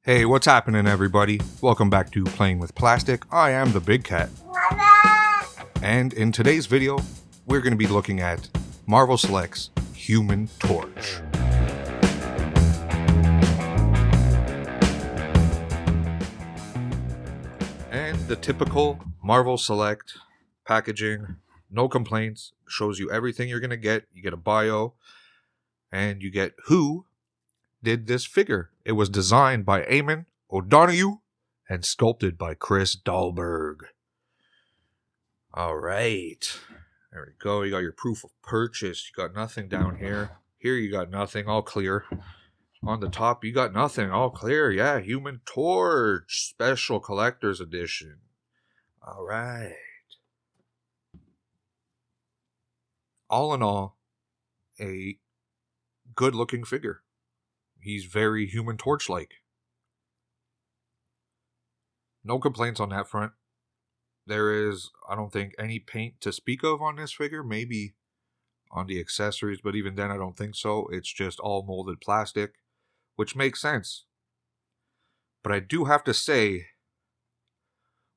Hey, what's happening, everybody? Welcome back to Playing with Plastic. I am the Big Cat. And in today's video, we're going to be looking at Marvel Select's Human Torch. And the typical Marvel Select packaging, no complaints, shows you everything you're going to get. You get a bio, and you get who did this figure. It was designed by Eamon O'Donoghue and sculpted by Chris Dahlberg. All right. There we go. You got your proof of purchase. You got nothing down here. Here you got nothing. All clear. On the top, you got nothing. All clear. Yeah, Human Torch. Special Collector's Edition. All right. All in all, a good-looking figure. He's very Human Torch-like. No complaints on that front. There is, I don't think, any paint to speak of on this figure. Maybe on the accessories, but even then I don't think so. It's just all molded plastic, which makes sense. But I do have to say,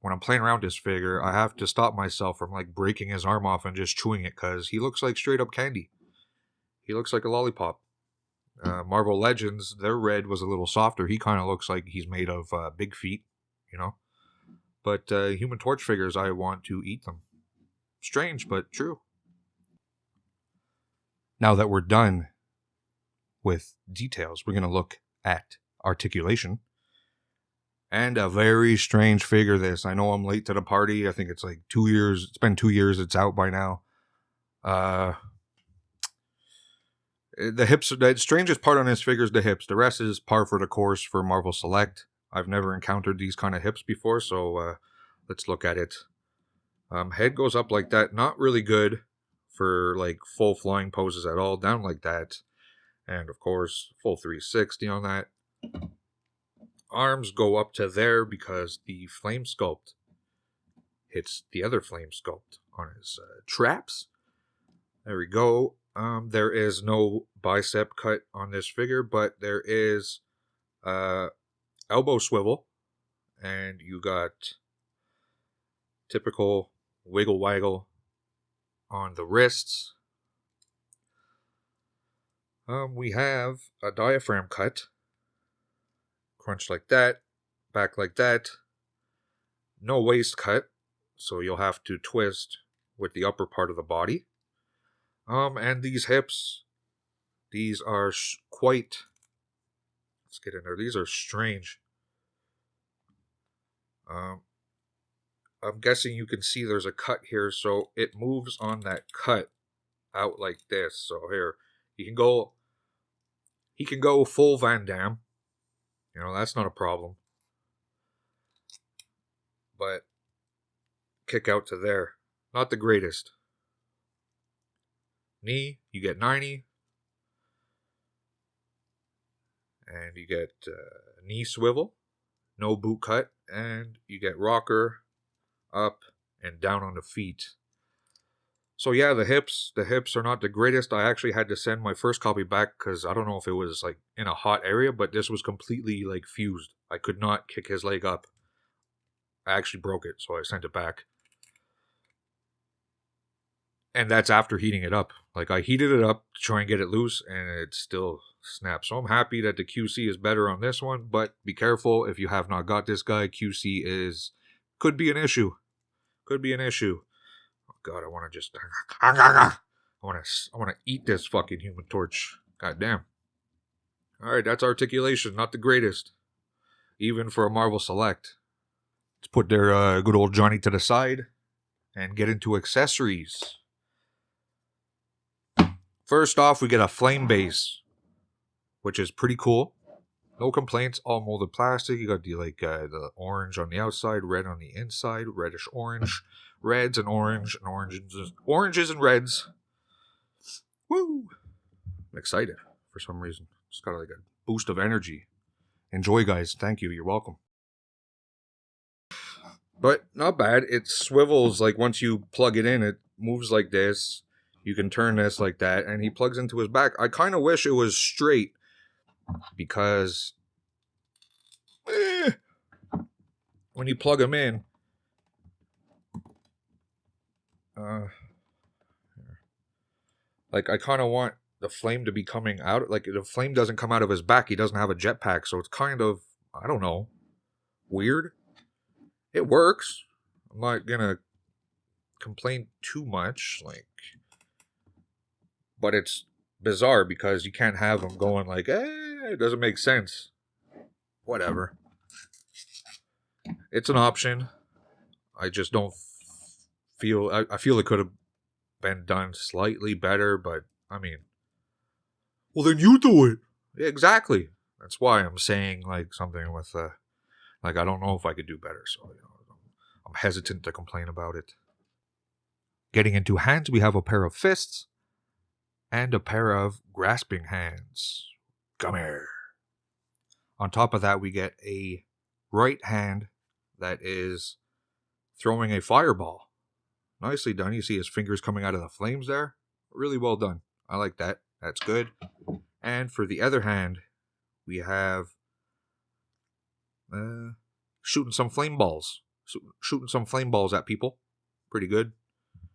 when I'm playing around this figure, I have to stop myself from like breaking his arm off and just chewing it, because he looks like straight up candy. He looks like a lollipop. Marvel Legends, their red was a little softer. He kind of looks like he's made of big feet, you know. But Human Torch figures, I want to eat them. Strange, but true. Now that we're done with details, we're going to look at articulation. And a very strange figure, this. I know I'm late to the party. I think it's like 2 years. It's been 2 years. It's out by now. The hips, the strangest part on this figure is the hips. The rest is par for the course for Marvel Select. I've never encountered these kind of hips before, so let's look at it. Head goes up like that. Not really good for like full flying poses at all. Down like that. And of course, full 360 on that. Arms go up to there because the flame sculpt hits the other flame sculpt on his traps. There we go. There is no bicep cut on this figure, but there is elbow swivel, and you got typical wiggle waggle on the wrists. We have a diaphragm cut, crunch like that, back like that. No waist cut, so you'll have to twist with the upper part of the body. And these hips, these are quite, let's get in there, these are strange. I'm guessing you can see there's a cut here, so it moves on that cut out like this. So here, he can go full Van Damme. You know, that's not a problem. But kick out to there. Not the greatest. Knee, you get 90. And you get knee swivel. No boot cut. And you get rocker, up and down on the feet. So yeah, the hips are not the greatest. I actually had to send my first copy back because I don't know if it was like in a hot area, but this was completely like fused. I could not kick his leg up. I actually broke it, so I sent it back. And that's after heating it up. Like, I heated it up to try and get it loose, and it still snaps. So I'm happy that the QC is better on this one, but be careful if you have not got this guy. QC could be an issue. Could be an issue. Oh God, I want to just, I want to eat this fucking Human Torch. God damn. All right, that's articulation. Not the greatest, even for a Marvel Select. Let's put their good old Johnny to the side and get into accessories. First off, we get a flame base, which is pretty cool. No complaints, all molded plastic. You got the orange on the outside, red on the inside, reddish orange, reds and oranges and reds. Woo! I'm excited for some reason. Just got like a boost of energy. Enjoy, guys. Thank you. You're welcome. But not bad. It swivels, like once you plug it in, it moves like this. You can turn this like that, and he plugs into his back. I kind of wish it was straight, because when you plug them in, like I kind of want the flame to be coming out. Like the flame doesn't come out of his back. He doesn't have a jetpack, so it's kind of, I don't know, weird. It works. I'm not gonna complain too much, but it's bizarre because you can't have him going like, it doesn't make sense. Whatever. It's an option. I just don't feel. I feel it could have been done slightly better, but I mean, well, then you do it. Exactly. That's why I'm saying like something with like I don't know if I could do better. So I'm hesitant to complain about it. Getting into hands, we have a pair of fists and a pair of grasping hands. Come here. On top of that, we get a right hand that is throwing a fireball. Nicely done. You see his fingers coming out of the flames there. Really well done. I like that. That's good. And for the other hand, we have shooting some flame balls. Shooting some flame balls at people. Pretty good.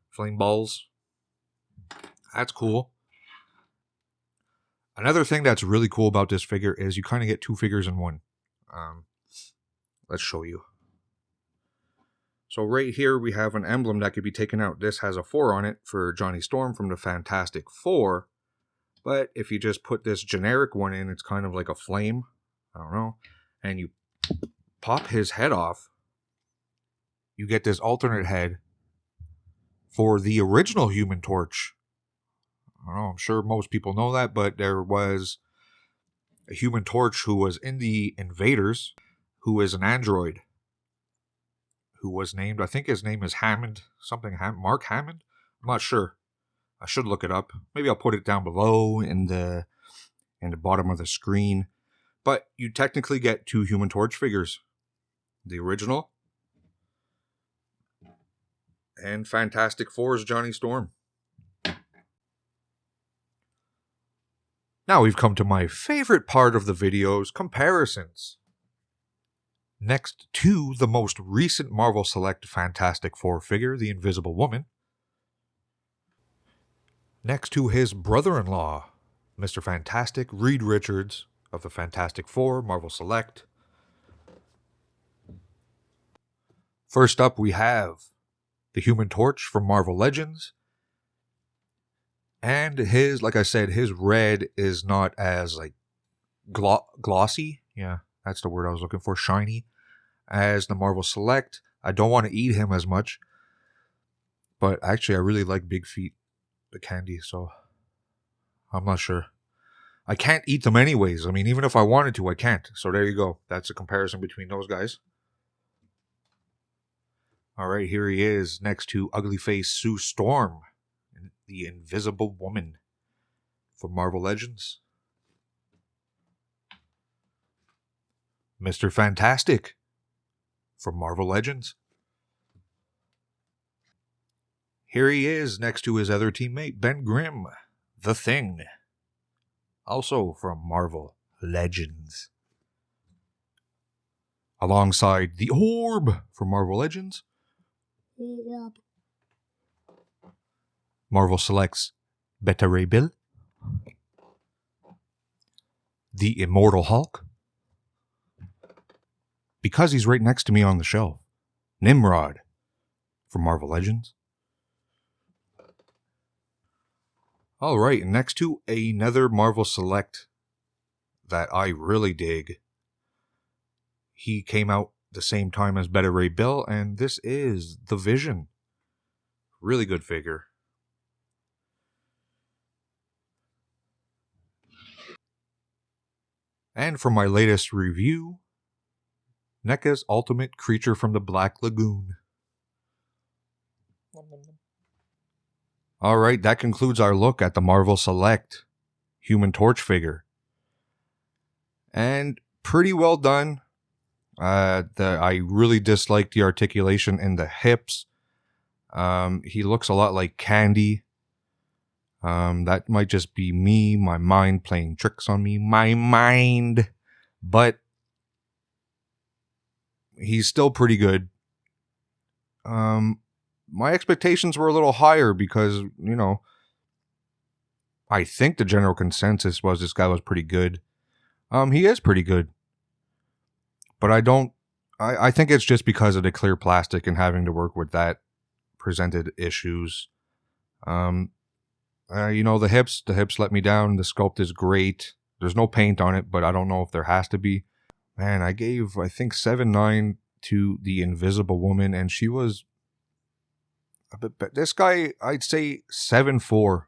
Flame balls. That's cool. Another thing that's really cool about this figure is you kind of get two figures in one. Let's show you. So right here we have an emblem that could be taken out. This has a 4 on it for Johnny Storm from the Fantastic Four. But if you just put this generic one in, it's kind of like a flame. I don't know. And you pop his head off. You get this alternate head for the original Human Torch. I don't know, I'm sure most people know that, but there was a Human Torch who was in the Invaders, who is an android, who was named, I think his name is Hammond, Mark Hammond? I'm not sure. I should look it up. Maybe I'll put it down below in the bottom of the screen. But you technically get two Human Torch figures. The original and Fantastic Four's Johnny Storm. Now we've come to my favorite part of the videos, comparisons. Next to the most recent Marvel Select Fantastic Four figure, the Invisible Woman. Next to his brother-in-law, Mr. Fantastic, Reed Richards of the Fantastic Four, Marvel Select. First up we have the Human Torch from Marvel Legends. And like I said, his red is not as glossy. Yeah, that's the word I was looking for. Shiny. As the Marvel Select. I don't want to eat him as much. But actually, I really like Big Feet, the candy, so I'm not sure. I can't eat them anyways. I mean, even if I wanted to, I can't. So there you go. That's a comparison between those guys. All right, here he is next to Ugly Face Sue Storm. The Invisible Woman from Marvel Legends. Mr. Fantastic from Marvel Legends. Here he is next to his other teammate, Ben Grimm, The Thing. Also from Marvel Legends. Alongside the Orb from Marvel Legends. Orb. Marvel selects Beta Ray Bill, the Immortal Hulk, because he's right next to me on the shelf, Nimrod from Marvel Legends. All right, and next to another Marvel Select that I really dig. He came out the same time as Beta Ray Bill, and this is The Vision. Really good figure. And for my latest review, NECA's Ultimate Creature from the Black Lagoon. Alright, that concludes our look at the Marvel Select Human Torch figure. And pretty well done. I really disliked the articulation in the hips. He looks a lot like Candy. That might just be me, my mind playing tricks on me. My mind. But he's still pretty good. My expectations were a little higher because, you know, I think the general consensus was this guy was pretty good. He is pretty good. But I think it's just because of the clear plastic and having to work with that presented issues. You know, the hips let me down. The sculpt is great. There's no paint on it, but I don't know if there has to be. Man, I gave, I think, 7.9 to the Invisible Woman, and she was a bit better. This guy, I'd say 7.4.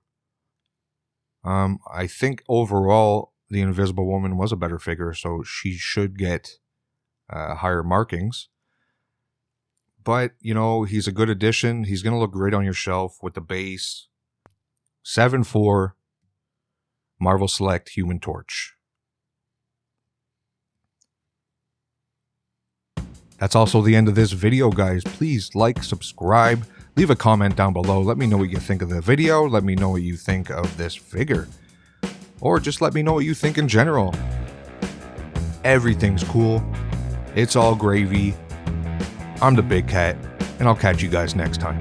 I think overall, the Invisible Woman was a better figure, so she should get higher markings. But, you know, he's a good addition. He's going to look great on your shelf with the base. 7.4 Marvel Select Human Torch. That's also the end of this video, guys. Please like, subscribe, leave a comment down below. Let me know what you think of the video. Let me know what you think of this figure. Or just let me know what you think in general. Everything's cool. It's all gravy. I'm the Big Cat, and I'll catch you guys next time.